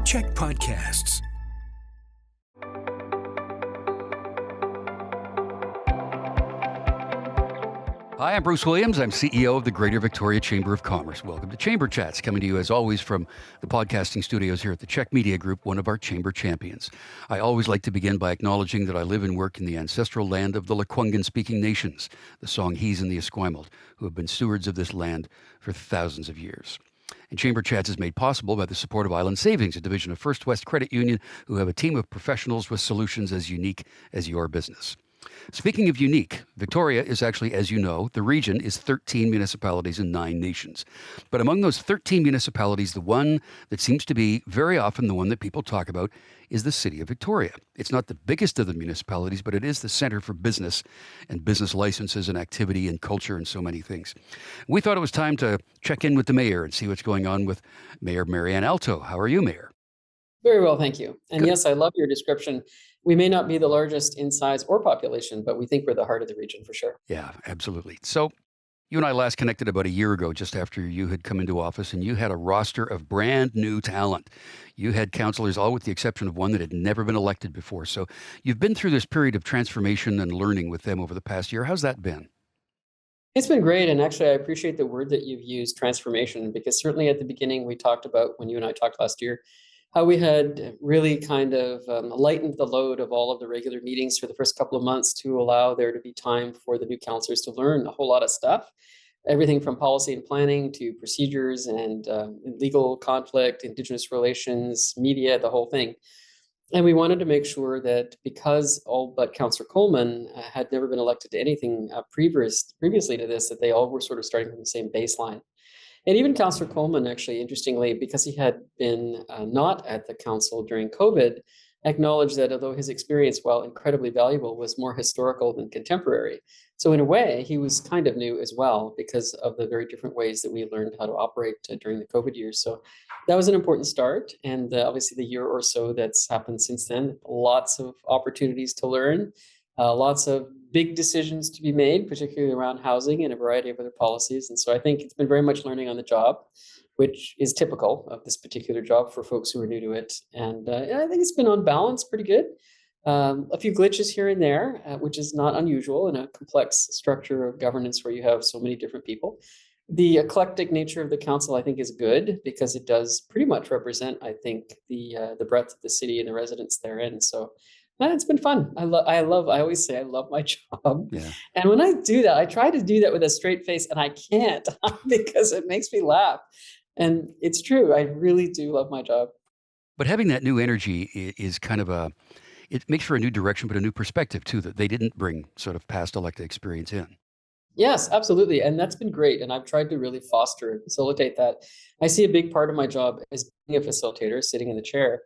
Check Podcasts. Hi, I'm Bruce Williams. I'm CEO of the Greater Victoria Chamber of Commerce. Welcome to Chamber Chats, coming to you as always from the podcasting studios here at the Czech Media Group, one of our chamber champions. I always like to begin by acknowledging that I live and work in the ancestral land of the Lekwungen-speaking nations, the Songhees and the Esquimalt, who have been stewards of this land for thousands of years. And Chamber Chats is made possible by the support of Island Savings, a division of First West Credit Union, who have a team of professionals with solutions as unique as your business. Speaking of unique, Victoria is actually, as you know, the region is 13 municipalities and 9 nations. But among those 13 municipalities, the one that seems to be very often the one that people talk about is the city of Victoria. It's not the biggest of the municipalities, but it is the center for business and business licenses and activity and culture and so many things. We thought it was time to check in with the mayor and see what's going on with Mayor Marianne Alto. How are you, Mayor? Very well, thank you. And Good. yes, I love your description. We may not be the largest in size or population, but we think we're the heart of the region for sure. Yeah, absolutely. So you and I last connected about a year ago, just after you had come into office, and you had a roster of brand new talent. You had councillors, all with the exception of one that had never been elected before. So you've been through this period of transformation and learning with them over the past year. How's that been? It's been great. And actually, I appreciate the word that you've used, transformation, because certainly at the beginning, we talked about when you and I talked last year, how we had really kind of lightened the load of all of the regular meetings for the first couple of months to allow there to be time for the new councillors to learn a whole lot of stuff, everything from policy and planning to procedures and legal conflict, Indigenous relations, media, the whole thing. And we wanted to make sure that because all but Councillor Coleman had never been elected to anything previously to this, that they all were sort of starting from the same baseline. And even Councillor Coleman, actually, interestingly, because he had been not at the council during COVID, acknowledged that although his experience, while incredibly valuable, was more historical than contemporary. So in a way, he was kind of new as well because of the very different ways that we learned how to operate during the COVID years. So that was an important start. And obviously the year or so that's happened since then, lots of opportunities to learn, lots of big decisions to be made, particularly around housing and a variety of other policies. And so I think it's been very much learning on the job, which is typical of this particular job for folks who are new to it. And I think it's been on balance pretty good. A few glitches here and there, which is not unusual in a complex structure of governance where you have so many different people. The eclectic nature of the council, I think, is good because it does pretty much represent, I think, the breadth of the city and the residents therein. So it's been fun. I always say I love my job. Yeah. And when I do that, I try to do that with a straight face and I can't because it makes me laugh. And it's true. I really do love my job. But having that new energy is kind of it makes for a new direction, but a new perspective too, that they didn't bring sort of past elected experience in. Yes, absolutely. And that's been great. And I've tried to really foster and facilitate that. I see a big part of my job as being a facilitator, sitting in the chair,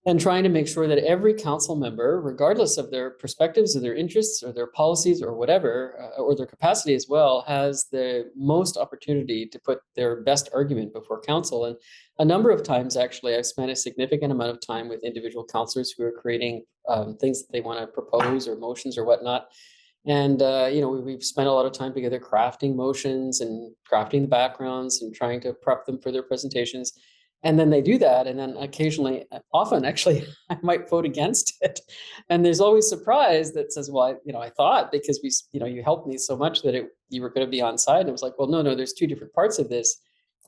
and trying to make sure that every council member, regardless of their perspectives or their interests or their policies or whatever, or their capacity as well, has the most opportunity to put their best argument before council. And a number of times, actually, I've spent a significant amount of time with individual councillors who are creating things that they want to propose or motions or whatnot. And, we've spent a lot of time together crafting motions and crafting the backgrounds and trying to prep them for their presentations. And then they do that. And then occasionally, often actually, I might vote against it. And there's always surprise that says, well, I thought because you helped me so much that you were going to be on side. And it was like, well, no, there's two different parts of this.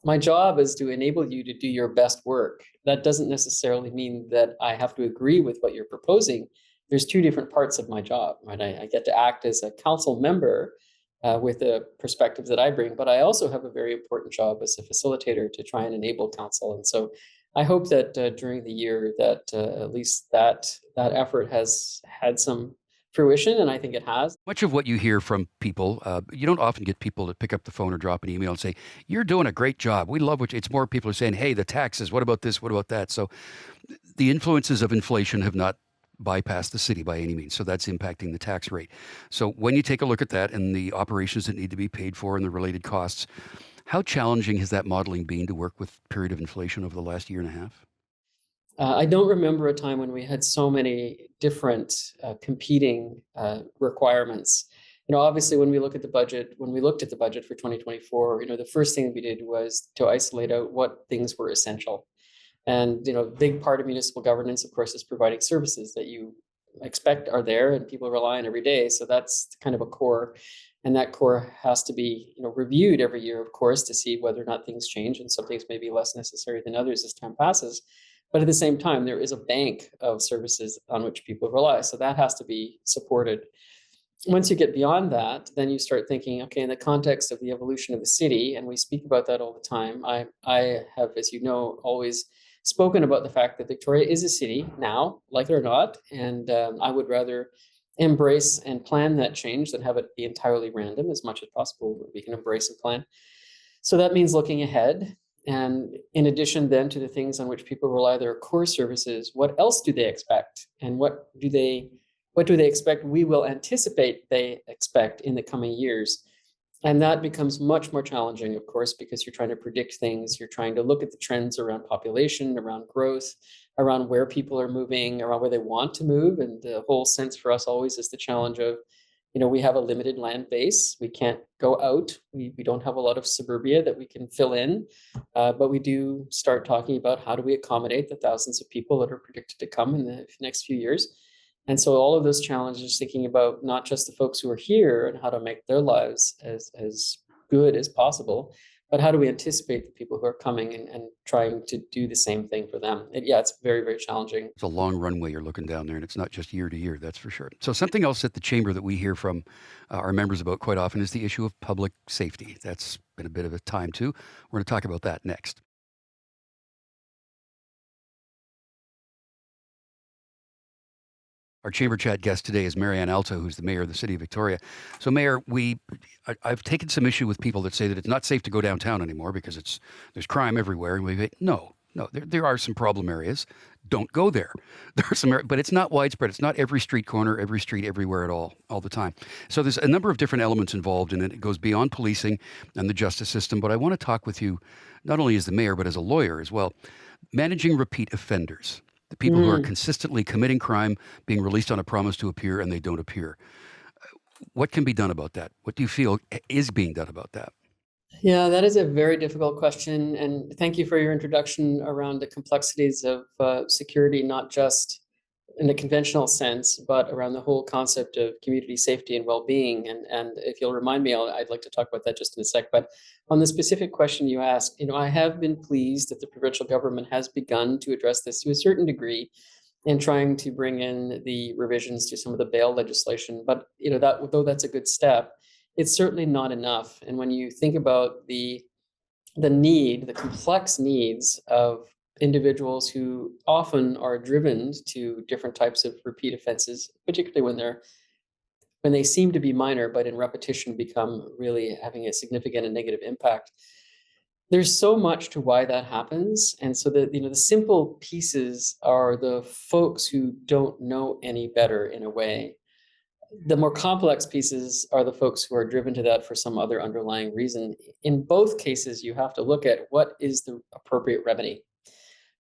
My job is to enable you to do your best work. That doesn't necessarily mean that I have to agree with what you're proposing. There's two different parts of my job, right? I get to act as a council member with the perspective that I bring, but I also have a very important job as a facilitator to try and enable council. And so I hope that during the year that at least that effort has had some fruition, and I think it has. Much of what you hear from people, you don't often get people to pick up the phone or drop an email and say, you're doing a great job. We love what it's more people are saying, hey, the taxes, what about this, what about that? So the influences of inflation have not bypass the city by any means. So that's impacting the tax rate. So when you take a look at that and the operations that need to be paid for and the related costs, how challenging has that modeling been to work with period of inflation over the last year and a half? I don't remember a time when we had so many different competing requirements. Obviously, when we looked at the budget for 2024, the first thing we did was to isolate out what things were essential. And, a big part of municipal governance, of course, is providing services that you expect are there and people rely on every day. So that's kind of a core. And that core has to be, reviewed every year, of course, to see whether or not things change, and some things may be less necessary than others as time passes. But at the same time, there is a bank of services on which people rely. So that has to be supported. Once you get beyond that, then you start thinking, okay, in the context of the evolution of the city, and we speak about that all the time. I have, as you know, always spoken about the fact that Victoria is a city now, like it or not, and I would rather embrace and plan that change than have it be entirely random as much as possible. We can embrace and plan. So that means looking ahead. And in addition, then, to the things on which people rely their core services, what else do they expect? And what do they expect we will anticipate they expect in the coming years? And that becomes much more challenging, of course, because you're trying to predict things. You're trying to look at the trends around population, around growth, around where people are moving, around where they want to move. And the whole sense for us always is the challenge of, we have a limited land base. We can't go out. We don't have a lot of suburbia that we can fill in, but we do start talking about how do we accommodate the thousands of people that are predicted to come in the next few years. And so all of those challenges, thinking about not just the folks who are here and how to make their lives as good as possible, but how do we anticipate the people who are coming and trying to do the same thing for them? It's very, very challenging. It's a long runway you're looking down there, and it's not just year to year, that's for sure. So something else at the Chamber that we hear from our members about quite often is the issue of public safety. That's been a bit of a time too. We're going to talk about that next. Our Chamber Chat guest today is Marianne Alto, who's the mayor of the city of Victoria. So, Mayor, I've taken some issue with people that say that it's not safe to go downtown anymore because there's crime everywhere. And we say, no, there are some problem areas. Don't go there. There are some, but it's not widespread. It's not every street corner, every street, everywhere at all the time. So there's a number of different elements involved in it. It goes beyond policing and the justice system. But I want to talk with you, not only as the mayor, but as a lawyer as well. Managing repeat offenders. The people who are consistently committing crime, being released on a promise to appear, and they don't appear. What can be done about that? What do you feel is being done about that? Yeah, that is a very difficult question. And thank you for your introduction around the complexities of security, not just in the conventional sense, but around the whole concept of community safety and well-being. And if you'll remind me, I'd like to talk about that just in a sec. But on the specific question you asked, I have been pleased that the provincial government has begun to address this to a certain degree in trying to bring in the revisions to some of the bail legislation. But though that's a good step, it's certainly not enough. And when you think about the complex needs of individuals who often are driven to different types of repeat offenses, particularly when they seem to be minor, but in repetition become really having a significant and negative impact. There's so much to why that happens. And so the simple pieces are the folks who don't know any better in a way. The more complex pieces are the folks who are driven to that for some other underlying reason. In both cases, you have to look at what is the appropriate remedy.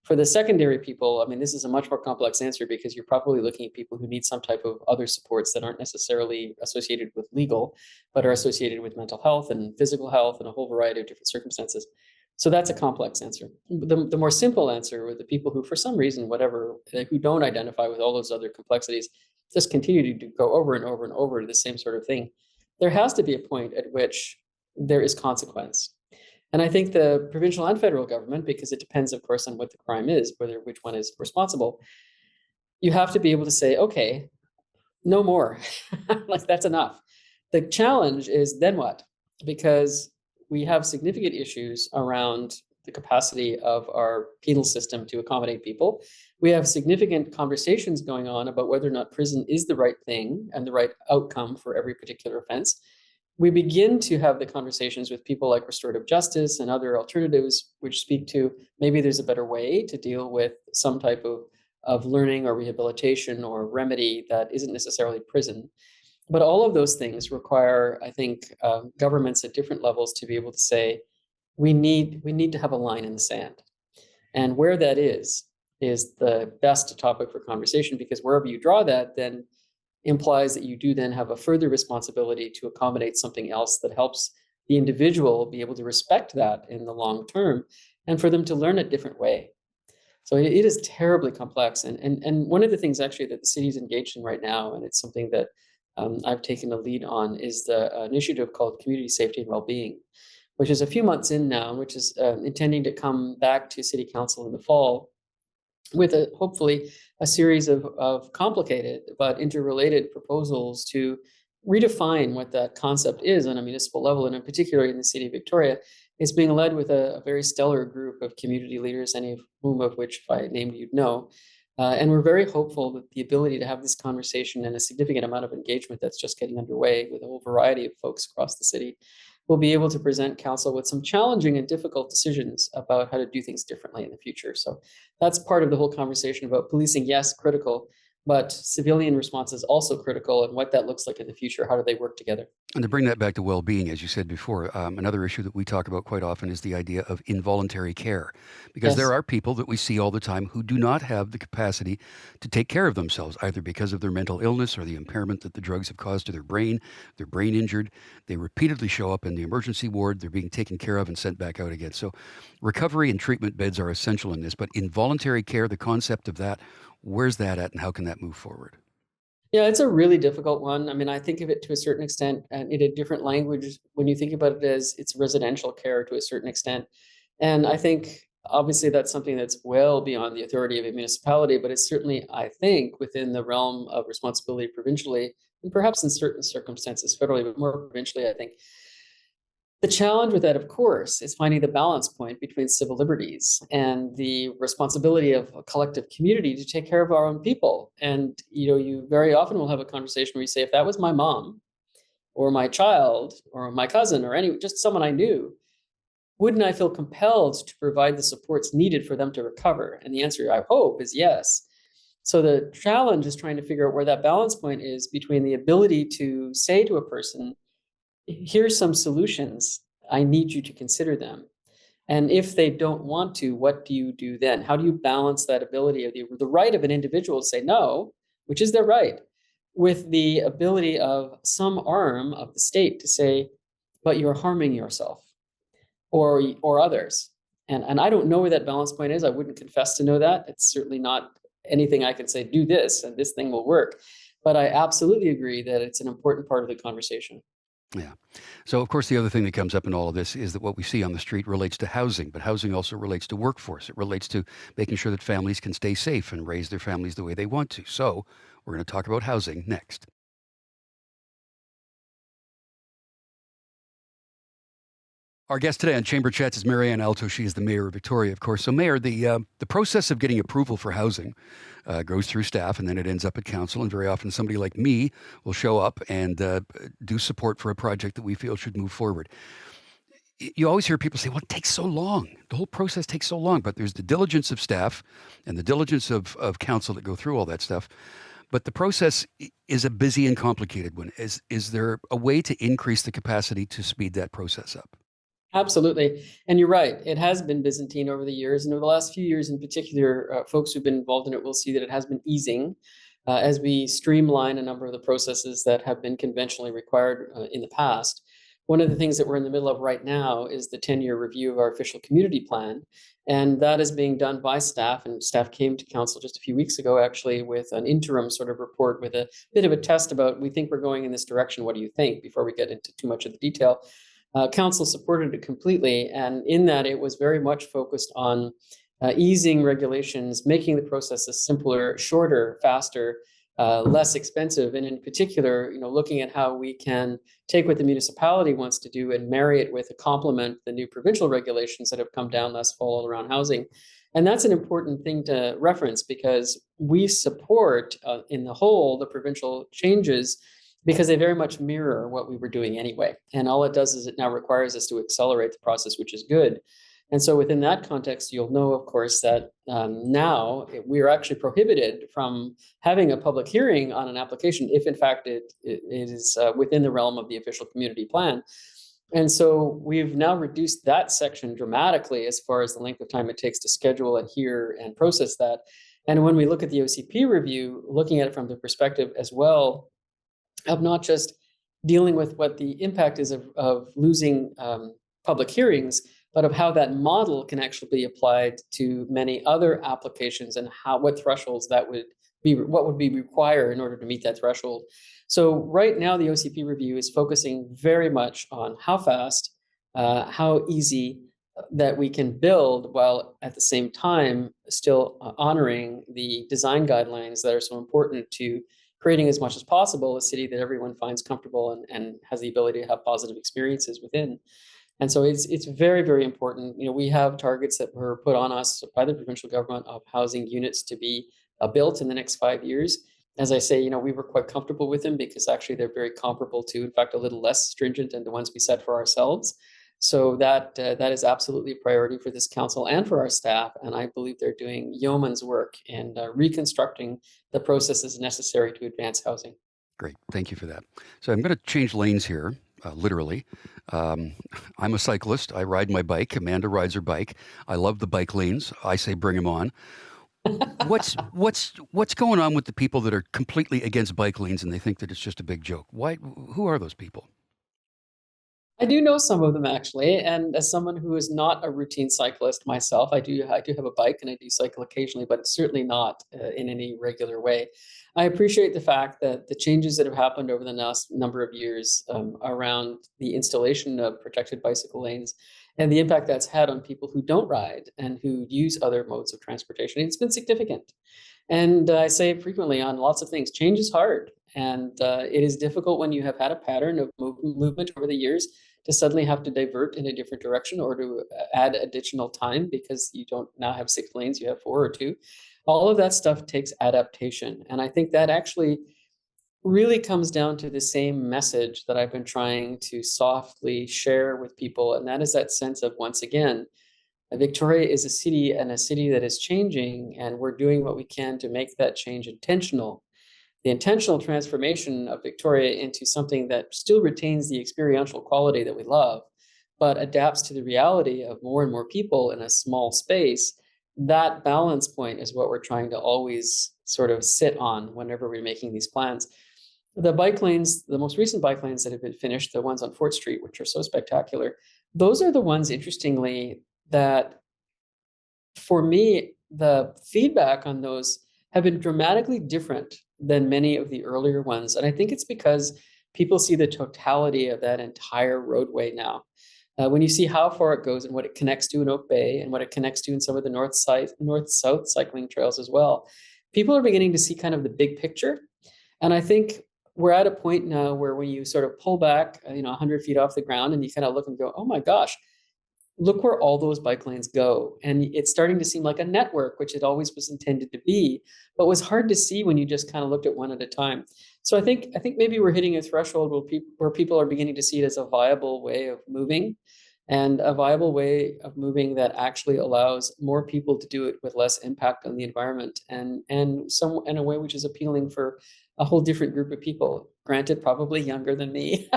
For the secondary people, this is a much more complex answer because you're probably looking at people who need some type of other supports that aren't necessarily associated with legal, but are associated with mental health and physical health and a whole variety of different circumstances. So that's a complex answer. The more simple answer with the people who, for some reason, who don't identify with all those other complexities, just continue to go over and over and over to the same sort of thing. There has to be a point at which there is consequence. And I think the provincial and federal government, because it depends, of course, on what the crime is, which one is responsible, you have to be able to say, okay, no more. Like, that's enough. The challenge is then what? Because we have significant issues around the capacity of our penal system to accommodate people. We have significant conversations going on about whether or not prison is the right thing and the right outcome for every particular offense. We begin to have the conversations with people like restorative justice and other alternatives, which speak to maybe there's a better way to deal with some type of learning or rehabilitation or remedy that isn't necessarily prison. But all of those things require, I think, governments at different levels to be able to say, we need to have a line in the sand. And where that is the best topic for conversation, because wherever you draw that then implies that you do then have a further responsibility to accommodate something else that helps the individual be able to respect that in the long term and for them to learn a different way. So it is terribly complex. And one of the things actually that the city is engaged in right now, and it's something that I've taken a lead on, is the initiative called Community Safety and Wellbeing, which is a few months in now, which is intending to come back to City Council in the fall with hopefully a series of complicated but interrelated proposals to redefine what that concept is on a municipal level, and in particular in the city of Victoria. It's being led with a very stellar group of community leaders, any of whom of which, if I named, you'd know. And we're very hopeful that the ability to have this conversation and a significant amount of engagement that's just getting underway with a whole variety of folks across the city will be able to present council with some challenging and difficult decisions about how to do things differently in the future. So that's part of the whole conversation about policing. Yes, critical, but civilian response is also critical, and what that looks like in the future. How do they work together? And to bring that back to well-being, as you said before, another issue that we talk about quite often is the idea of involuntary care, because there Yes. are people that we see all the time who do not have the capacity to take care of themselves, either because of their mental illness or the impairment that the drugs have caused to their brain injured. They repeatedly show up in the emergency ward. They're being taken care of and sent back out again. So recovery and treatment beds are essential in this, but involuntary care, the concept of that, where's that at and how can that move forward? Yeah, it's a really difficult one. I mean, I think of it to a certain extent and in a different language when you think about it as it's residential care to a certain extent. And I think obviously that's something that's well beyond the authority of a municipality, but it's certainly, I think, within the realm of responsibility provincially, and perhaps in certain circumstances federally, but more provincially, I think. The challenge with that, of course, is finding the balance point between civil liberties and the responsibility of a collective community to take care of our own people. And you very often will have a conversation where you say, if that was my mom or my child or my cousin or just someone I knew, wouldn't I feel compelled to provide the supports needed for them to recover? And the answer, I hope, is yes. So the challenge is trying to figure out where that balance point is between the ability to say to a person, here's some solutions. I need you to consider them. And if they don't want to, what do you do then? How do you balance that ability of the right of an individual to say no, which is their right, with the ability of some arm of the state to say, but you're harming yourself or others. And I don't know where that balance point is. I wouldn't confess to know that. It's certainly not anything I can say, do this and this thing will work. But I absolutely agree that it's an important part of the conversation. Yeah. So, of course, the other thing that comes up in all of this is that what we see on the street relates to housing, but housing also relates to workforce. It relates to making sure that families can stay safe and raise their families the way they want to. So, we're going to talk about housing next. Our guest today on Chamber Chats is Marianne Alto. She is the mayor of Victoria, of course. So, Mayor, the process of getting approval for housing goes through staff, and then it ends up at council. And very often, somebody like me will show up and do support for a project that we feel should move forward. You always hear people say, well, it takes so long. The whole process takes so long. But there's the diligence of staff and the diligence of council that go through all that stuff. But the process is a busy and complicated one. Is there a way to increase the capacity to speed that process up? Absolutely. And you're right. It has been Byzantine over the years. And over the last few years in particular, folks who've been involved in it will see that it has been easing as we streamline a number of the processes that have been conventionally required in the past. One of the things that we're in the middle of right now is the 10-year review of our official community plan. And that is being done by staff. And staff came to council just a few weeks ago, actually, with an interim sort of report with a bit of a test about, we think we're going in this direction. What do you think? Before we get into too much of the detail. Council supported it completely, and in that it was very much focused on easing regulations, making the processes simpler, shorter, faster, less expensive, and in particular, looking at how we can take what the municipality wants to do and marry it with a complement the new provincial regulations that have come down last fall around housing. And that's an important thing to reference because we support in the whole the provincial changes because they very much mirror what we were doing anyway. And all it does is it now requires us to accelerate the process, which is good. And so within that context, you'll know, of course, that now we are actually prohibited from having a public hearing on an application if, in fact, it is within the realm of the official community plan. And so we've now reduced that section dramatically as far as the length of time it takes to schedule and hear and process that. And when we look at the OCP review, looking at it from the perspective as well of not just dealing with what the impact is of losing public hearings, but of how that model can actually be applied to many other applications and what thresholds that would be, what would be required in order to meet that threshold. So right now, the OCP review is focusing very much on how fast, how easy that we can build, while at the same time still honoring the design guidelines that are so important to creating as much as possible a city that everyone finds comfortable and has the ability to have positive experiences within. And so it's very, very important. We have targets that were put on us by the provincial government of housing units to be built in the next 5 years. As I say, we were quite comfortable with them because actually they're very comparable to, in fact, a little less stringent than the ones we set for ourselves. So that is absolutely a priority for this council and for our staff. And I believe they're doing yeoman's work in reconstructing the processes necessary to advance housing. Great. Thank you for that. So I'm going to change lanes here, literally. I'm a cyclist. I ride my bike. Amanda rides her bike. I love the bike lanes. I say bring them on. What's going on with the people that are completely against bike lanes and they think that it's just a big joke? Why? Who are those people? I do know some of them actually, and as someone who is not a routine cyclist myself, I do have a bike and I do cycle occasionally, but certainly not in any regular way. I appreciate the fact that the changes that have happened over the last number of years around the installation of protected bicycle lanes and the impact that's had on people who don't ride and who use other modes of transportation. It's been significant. And I say frequently on lots of things, change is hard. And it is difficult when you have had a pattern of movement over the years to suddenly have to divert in a different direction or to add additional time because you don't now have 6 lanes, you have 4 or 2. All of that stuff takes adaptation. And I think that actually really comes down to the same message that I've been trying to softly share with people. And that is that sense of, once again, Victoria is a city and a city that is changing, and we're doing what we can to make that change intentional. The intentional transformation of Victoria into something that still retains the experiential quality that we love, but adapts to the reality of more and more people in a small space. That balance point is what we're trying to always sort of sit on whenever we're making these plans. The bike lanes, the most recent bike lanes that have been finished, the ones on Fort Street, which are so spectacular, those are the ones, interestingly, that for me, the feedback on those have been dramatically different than many of the earlier ones. And I think it's because people see the totality of that entire roadway now. When you see how far it goes and what it connects to in Oak Bay and what it connects to in some of the north-south cycling trails as well, people are beginning to see kind of the big picture. And I think we're at a point now where when you sort of pull back, 100 feet off the ground and you kind of look and go, oh my gosh, look where all those bike lanes go. And it's starting to seem like a network, which it always was intended to be, but was hard to see when you just kind of looked at one at a time. So I think maybe we're hitting a threshold where people are beginning to see it as a viable way of moving, and a viable way of moving that actually allows more people to do it with less impact on the environment, and some in a way which is appealing for a whole different group of people, granted probably younger than me.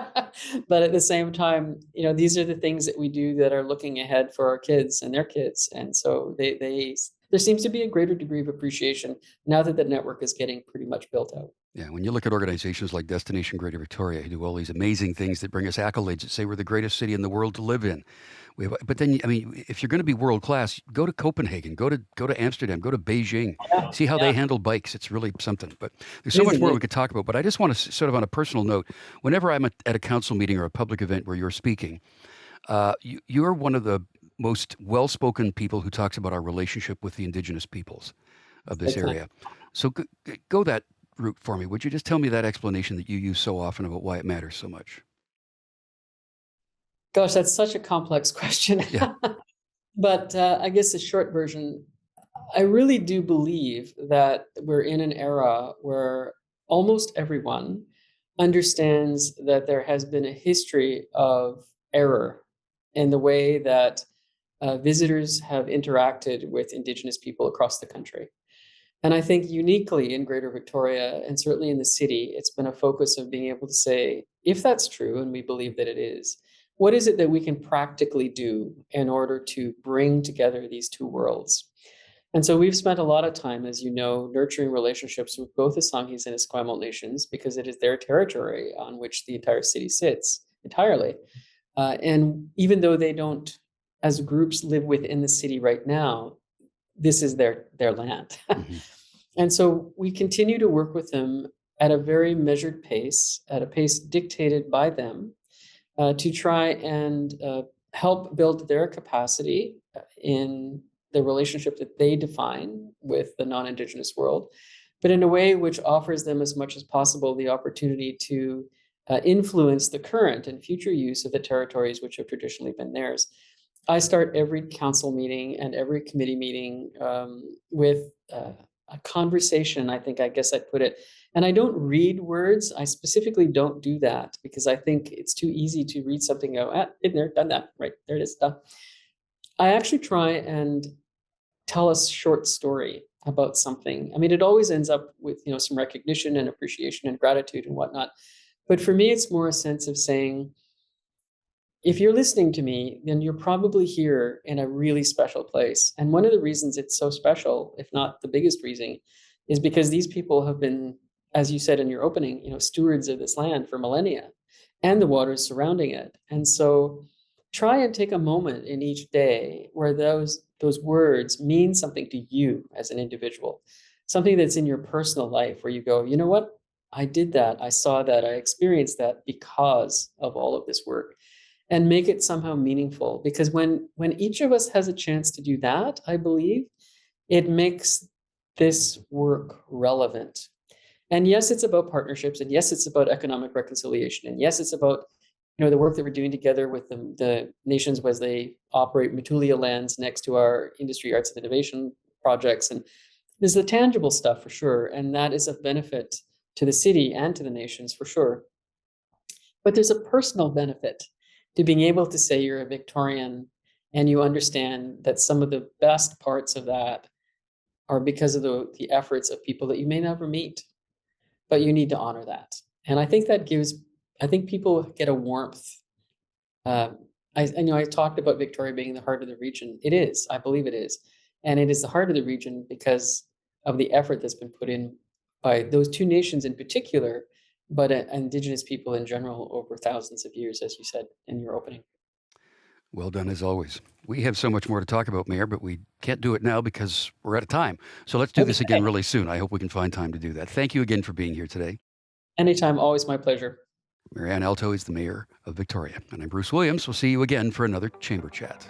But at the same time, these are the things that we do that are looking ahead for our kids and their kids. And so there seems to be a greater degree of appreciation now that the network is getting pretty much built out. Yeah, when you look at organizations like Destination Greater Victoria, who do all these amazing things that bring us accolades that say we're the greatest city in the world to live in. But then, I mean, if you're going to be world class, go to Copenhagen, go to Amsterdam, go to Beijing, Yeah, see how they yeah. handle bikes. It's really something. But there's so much more we could talk about. But I just want to sort of on a personal note, whenever I'm at a council meeting or a public event where you're speaking, you're one of the most well-spoken people who talks about our relationship with the Indigenous peoples of this Big time. area. So go that route for me. Would you just tell me that explanation that you use so often about why it matters so much? Gosh, that's such a complex question. Yeah. But I guess the short version, I really do believe that we're in an era where almost everyone understands that there has been a history of error in the way that visitors have interacted with Indigenous people across the country. And I think uniquely in Greater Victoria, and certainly in the city, it's been a focus of being able to say, if that's true, and we believe that it is, what is it that we can practically do in order to bring together these two worlds? And so we've spent a lot of time, as you know, nurturing relationships with both the Sanghees and Esquimalt nations, because it is their territory on which the entire city sits entirely. And even though they don't as groups live within the city right now, this is their land. Hmm. And so we continue to work with them at a very measured pace, at a pace dictated by them, to try and help build their capacity in the relationship that they define with the non-Indigenous world, but in a way which offers them as much as possible the opportunity to influence the current and future use of the territories which have traditionally been theirs. I start every council meeting and every committee meeting with a conversation, I guess I'd put it. And I don't read words. I specifically don't do that because I think it's too easy to read something and go, in there, done that, right, there it is, done. I actually try and tell a short story about something. I mean, it always ends up with, some recognition and appreciation and gratitude and whatnot. But for me, it's more a sense of saying, if you're listening to me, then you're probably here in a really special place. And one of the reasons it's so special, if not the biggest reason, is because these people have been, as you said in your opening, stewards of this land for millennia and the waters surrounding it. And so try and take a moment in each day where those words mean something to you as an individual, something that's in your personal life where you go, you know what? I did that. I saw that. I experienced that because of all of this work. And make it somehow meaningful, because when each of us has a chance to do that, I believe it makes this work relevant. And yes, it's about partnerships, and yes, it's about economic reconciliation, and yes, it's about the work that we're doing together with the nations as they operate Matulia lands next to our industry, arts, and innovation projects. And there's the tangible stuff for sure, and that is of benefit to the city and to the nations for sure. But there's a personal benefit to being able to say you're a Victorian and you understand that some of the best parts of that are because of the efforts of people that you may never meet, but you need to honor that. And I think people get a warmth. I talked about Victoria being the heart of the region. It is, I believe it is. And it is the heart of the region because of the effort that's been put in by those two nations in particular, but Indigenous people in general over thousands of years, as you said in your opening. Well done, as always. We have so much more to talk about, Mayor, but we can't do it now because we're out of time. So let's do this again really soon. I hope we can find time to do that. Thank you again for being here today. Anytime, always my pleasure. Marianne Alto is the Mayor of Victoria. And I'm Bruce Williams. We'll see you again for another Chamber Chat.